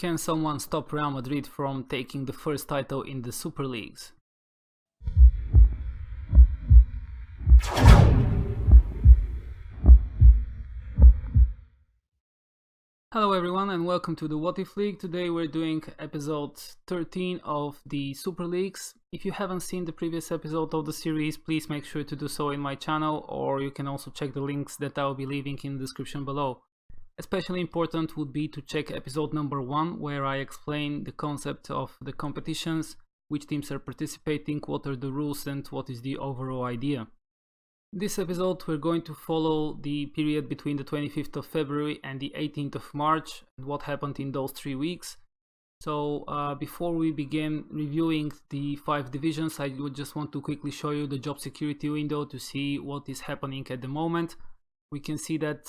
Can someone stop Real Madrid from taking the first title in the Super Leagues? Hello everyone and welcome to the What If League. Today we're doing episode 13 of the Super Leagues. If you haven't seen the previous episode of the series, please make sure to do so in my channel, or you can also check the links that I will be leaving in the description below. Especially important would be to check episode number 1, where I explain the concept of the competitions, which teams are participating, what are the rules and what is the overall idea. This episode we're going to follow the period between the 25th of February and the 18th of March and what happened in those 3 weeks. So before we begin reviewing the 5 divisions, I would just want to quickly show you the job security window to see what is happening at the moment. We can see that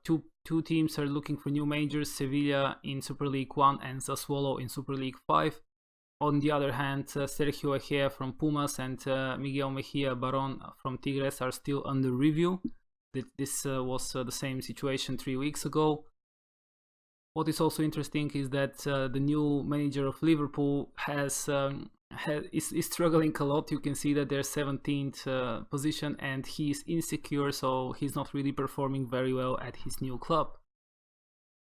two teams are looking for new managers, Sevilla in Super League 1 and Sassuolo in Super League 5. On the other hand, Sergio Egea from Pumas and Miguel Mejia Baron from Tigres are still under review. This was the same situation 3 weeks ago. What is also interesting is that the new manager of Liverpool is struggling a lot. You can see that they're 17th position and he's insecure, so he's not really performing very well at his new club.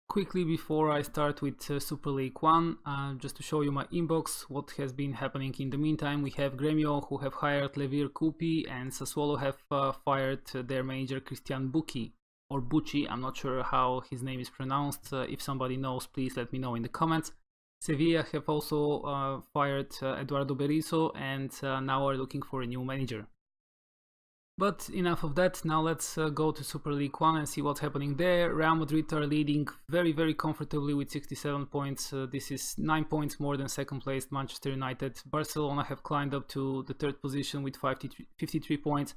Quickly before I start with Super League 1, just to show you my inbox, what has been happening in the meantime. We have Grêmio who have hired Levir Coupi, and Sassuolo have fired their manager Christian Bucchi, or Bucci, I'm not sure how his name is pronounced. If somebody knows, please let me know in the comments. Sevilla have also fired Eduardo Berizzo and now are looking for a new manager. But enough of that, now let's go to Super League 1 and see what's happening there. Real Madrid are leading very comfortably with 67 points. This is 9 points more than second placed Manchester United. Barcelona have climbed up to the 3rd position with 53 points,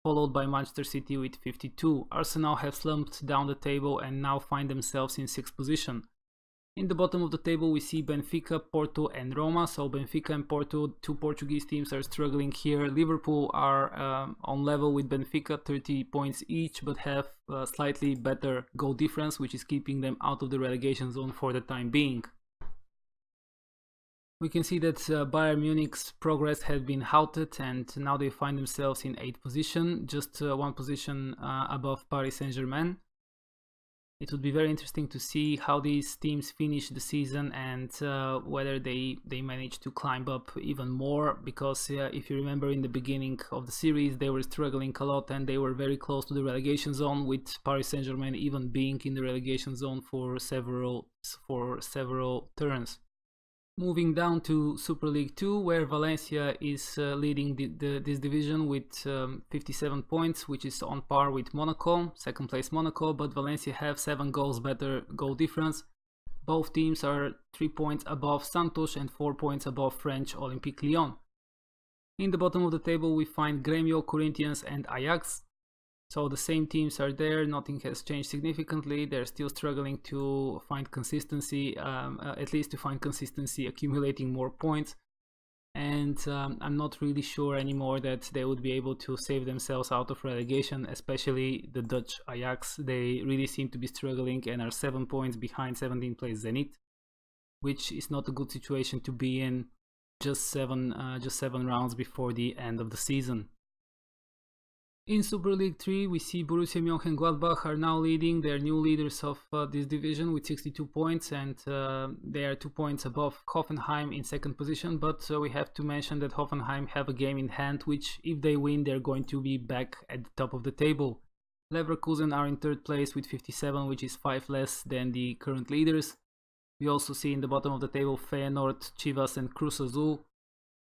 followed by Manchester City with 52. Arsenal have slumped down the table and now find themselves in 6th position. In the bottom of the table we see Benfica, Porto and Roma. So Benfica and Porto, 2 Portuguese teams, are struggling here. Liverpool are on level with Benfica, 30 points each, but have slightly better goal difference, which is keeping them out of the relegation zone for the time being. We can see that Bayern Munich's progress has been halted and now they find themselves in 8th position, just 1 position above Paris Saint-Germain. It would be very interesting to see how these teams finish the season and whether they manage to climb up even more, because if you remember in the beginning of the series they were struggling a lot and they were very close to the relegation zone, with Paris Saint-Germain even being in the relegation zone for several turns. Moving down to Super League 2, where Valencia is leading this division with 57 points, which is on par with Monaco, 2nd place Monaco, but Valencia have 7 goals better goal difference. Both teams are 3 points above Santos and 4 points above French Olympique Lyon. In the bottom of the table we find Grêmio, Corinthians and Ajax. So the same teams are there, nothing has changed significantly. They're still struggling to find consistency, at least to find consistency, accumulating more points. And I'm not really sure anymore that they would be able to save themselves out of relegation, especially the Dutch Ajax. They really seem to be struggling and are 7 points behind 17th place Zenit, which is not a good situation to be in just seven rounds before the end of the season. In Super League 3, we see Borussia Mönchengladbach are now leading. They are new leaders of this division with 62 points, and they are 2 points above Hoffenheim in 2nd position. But we have to mention that Hoffenheim have a game in hand, which if they win, they're going to be back at the top of the table. Leverkusen are in 3rd place with 57, which is 5 less than the current leaders. We also see in the bottom of the table Feyenoord, Chivas and Cruz Azul.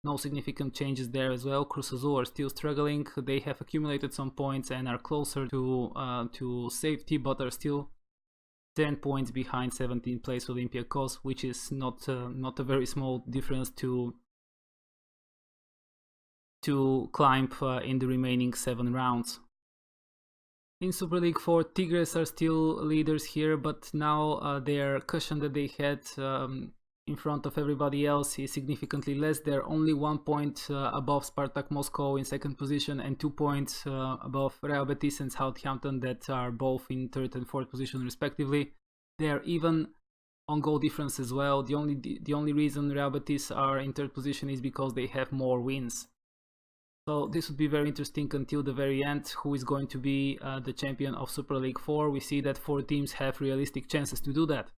No significant changes there as well. Cruz Azul are still struggling. They have accumulated some points and are closer to safety, but are still 10 points behind 17th place Olympiacos, which is not a very small difference to climb in the remaining 7 rounds. In Super League 4, Tigres are still leaders here, but now their cushion that they had in front of everybody else is significantly less. They're only 1 point above Spartak Moscow in 2nd position and 2 points above Real Betis and Southampton, that are both in 3rd and 4th position respectively. They are even on goal difference as well. The only reason Real Betis are in third position is because they have more wins. So this would be very interesting until the very end, who is going to be the champion of Super League 4. We see that 4 teams have realistic chances to do that.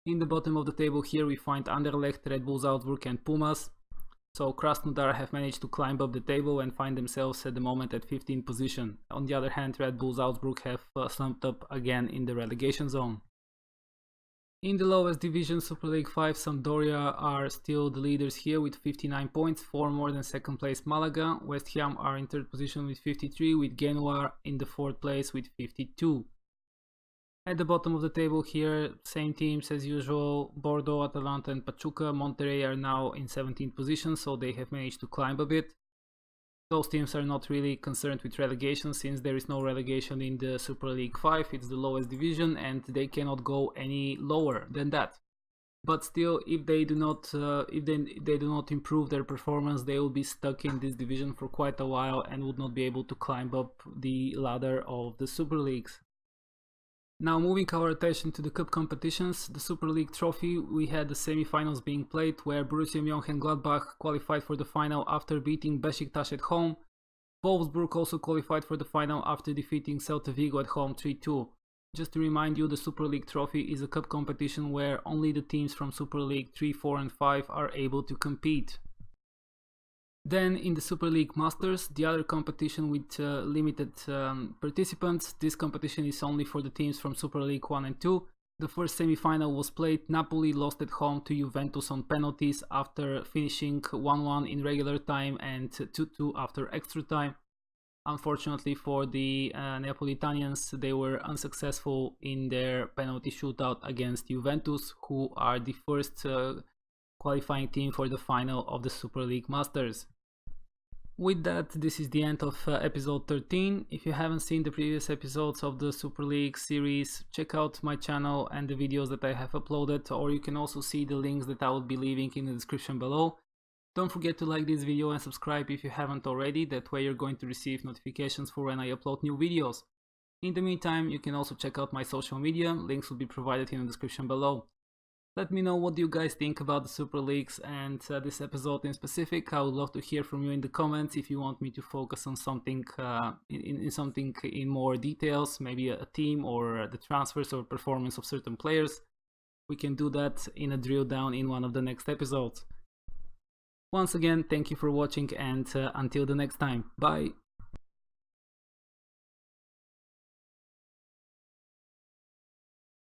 In the bottom of the table here we find Anderlecht, Red Bull Salzburg and Pumas. So Krasnodar have managed to climb up the table and find themselves at the moment at 15th position. On the other hand, Red Bull Salzburg have slumped up again in the relegation zone. In the lowest division, Super League 5, Sampdoria are still the leaders here with 59 points, 4 more than second place Malaga. West Ham are in third position with 53, with Genoa in the fourth place with 52. At the bottom of the table here, same teams as usual, Bordeaux, Atalanta and Pachuca. Monterrey are now in 17th position, so they have managed to climb a bit. Those teams are not really concerned with relegation, since there is no relegation in the Super League 5. It's the lowest division and they cannot go any lower than that. But still, if they do not improve their performance, they will be stuck in this division for quite a while and would not be able to climb up the ladder of the Super Leagues. Now moving our attention to the cup competitions, the Super League trophy, we had the semi-finals being played where Borussia Mönchengladbach qualified for the final after beating Besiktas at home. Wolfsburg also qualified for the final after defeating Celta Vigo at home 3-2. Just to remind you, the Super League trophy is a cup competition where only the teams from Super League 3, 4 and 5 are able to compete. Then in the Super League Masters, the other competition with limited participants, this competition is only for the teams from Super League 1 and 2. The first semi-final was played. Napoli lost at home to Juventus on penalties after finishing 1-1 in regular time and 2-2 after extra time. Unfortunately for the Neapolitanians, they were unsuccessful in their penalty shootout against Juventus, who are the first qualifying team for the final of the Super League Masters. With that, this is the end of episode 13. If you haven't seen the previous episodes of the Super League series, check out my channel and the videos that I have uploaded, or you can also see the links that I will be leaving in the description below. Don't forget to like this video and subscribe if you haven't already, that way you're going to receive notifications for when I upload new videos. In the meantime, you can also check out my social media, links will be provided in the description below. Let me know what you guys think about the Super Leagues and this episode in specific. I would love to hear from you in the comments if you want me to focus on something something in more details, maybe a team or the transfers or performance of certain players. We can do that in a drill down in one of the next episodes. Once again, thank you for watching and until the next time. Bye!